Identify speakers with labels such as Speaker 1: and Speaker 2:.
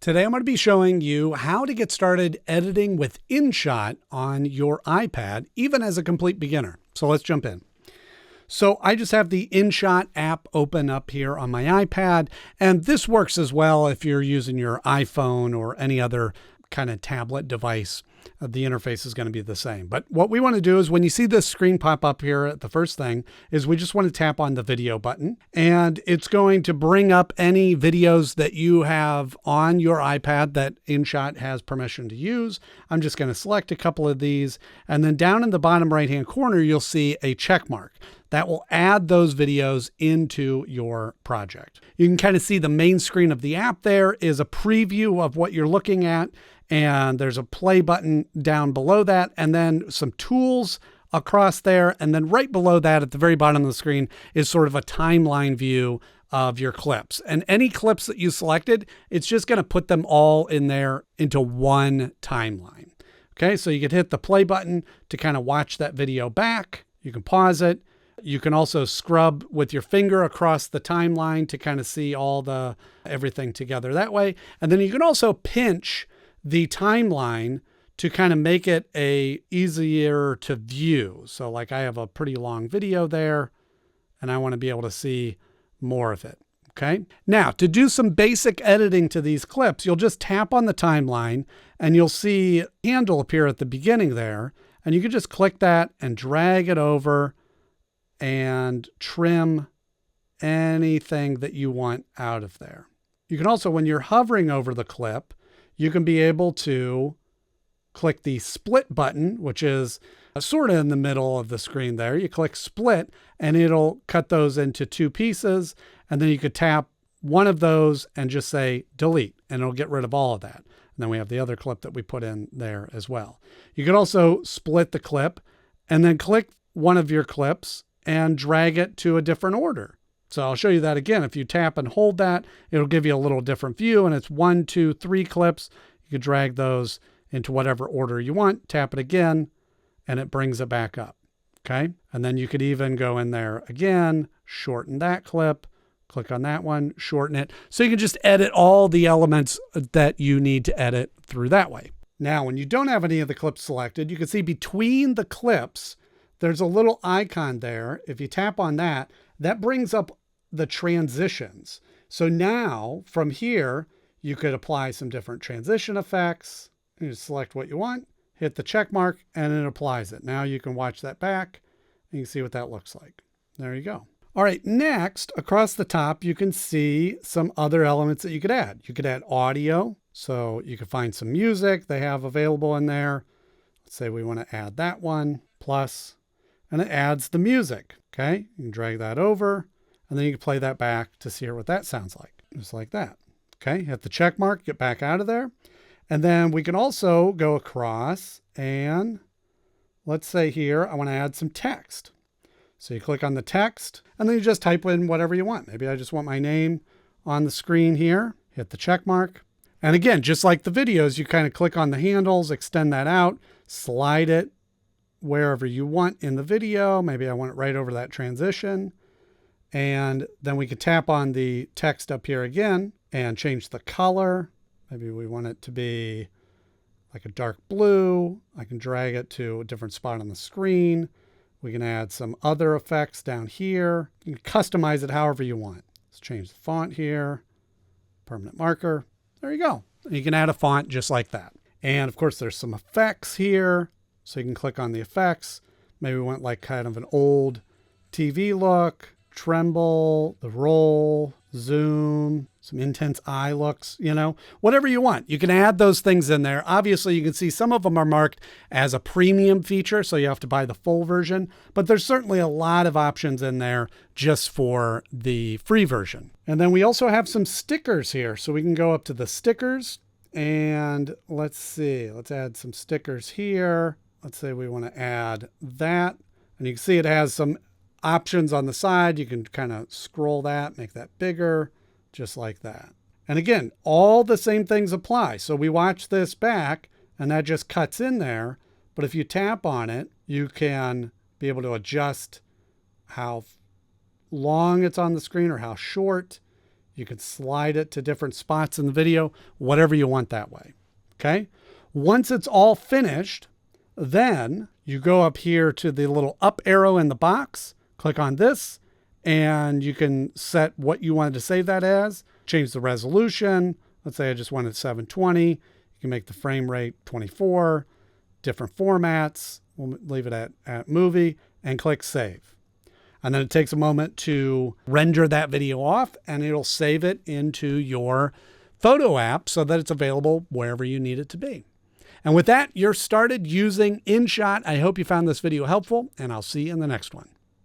Speaker 1: Today I'm going to be showing you how to get started editing with InShot on your iPad, even as a complete beginner. So let's jump in. So I just have the InShot app open up here on my iPad, and this works as well if you're using your iPhone or any other kind of tablet device. The interface is going to be the same. But what we want to do is when you see this screen pop up here, the first thing is we just want to tap on the video button, and it's going to bring up any videos that you have on your iPad that InShot has permission to use. I'm just going to select a couple of these, and then down in the bottom right-hand corner, you'll see a check mark. That will add those videos into your project. You can kind of see the main screen of the app there is a preview of what you're looking at, and there's a play button down below that, and then some tools across there. And then right below that at the very bottom of the screen is sort of a timeline view of your clips. And any clips that you selected, it's just going to put them all in there into one timeline. Okay, so you could hit the play button to kind of watch that video back. You can pause it. You can also scrub with your finger across the timeline to kind of see all everything together that way. And then you can also pinch the timeline to kind of make it easier to view. So like I have a pretty long video there and I want to be able to see more of it. Okay. Now to do some basic editing to these clips, you'll just tap on the timeline and you'll see a handle appear at the beginning there. And you can just click that and drag it over and trim anything that you want out of there. You can also, when you're hovering over the clip, you can be able to click the split button, which is sort of in the middle of the screen there. You click split and it'll cut those into two pieces. And then you could tap one of those and just say delete, and it'll get rid of all of that. And then we have the other clip that we put in there as well. You could also split the clip and then click one of your clips and drag it to a different order. So I'll show you that again. If you tap and hold that, it'll give you a little different view, and it's 1, 2, 3 clips. You can drag those into whatever order you want, tap it again, and it brings it back up. Okay. And then you could even go in there again, shorten that clip, click on that one, shorten it. So you can just edit all the elements that you need to edit through that way. Now, when you don't have any of the clips selected, you can see between the clips, there's a little icon there. If you tap on that, that brings up the transitions. So now from here, you could apply some different transition effects. You just select what you want, hit the check mark, and it applies it. Now you can watch that back and you can see what that looks like. There you go. All right, next, across the top, you can see some other elements that you could add. You could add audio. So you could find some music they have available in there. Let's say we want to add that one, plus, and it adds the music. Okay, you can drag that over, and then you can play that back to see what that sounds like, just like that. Okay, hit the check mark, get back out of there. And then we can also go across and let's say here, I want to add some text. So you click on the text and then you just type in whatever you want. Maybe I just want my name on the screen here, hit the check mark. And again, just like the videos, you kind of click on the handles, extend that out, slide it wherever you want in the video. Maybe I want it right over that transition. And then we could tap on the text up here again and change the color. Maybe we want it to be like a dark blue. I can drag it to a different spot on the screen. We can add some other effects down here. You can customize it however you want. Let's change the font here, permanent marker. There you go. You can add a font just like that. And of course, there's some effects here. So you can click on the effects. Maybe we want like kind of an old TV look, tremble, the roll, zoom, some intense eye looks, you know, whatever you want. You can add those things in there. Obviously, you can see some of them are marked as a premium feature, so you have to buy the full version. But there's certainly a lot of options in there just for the free version. And then we also have some stickers here. So we can go up to the stickers and let's see, let's add some stickers here. Let's say we want to add that, and you can see it has some options on the side. You can kind of scroll that, make that bigger, just like that. And again, all the same things apply. So we watch this back and that just cuts in there. But if you tap on it, you can be able to adjust how long it's on the screen or how short. You can slide it to different spots in the video, whatever you want that way. Okay. Once it's all finished, then you go up here to the little up arrow in the box, click on this, and you can set what you wanted to save that as, change the resolution. Let's say I just wanted 720. You can make the frame rate 24, different formats. We'll leave it at movie and click save. And then it takes a moment to render that video off, and it'll save it into your photo app so that it's available wherever you need it to be. And with that, you're started using InShot. I hope you found this video helpful, and I'll see you in the next one.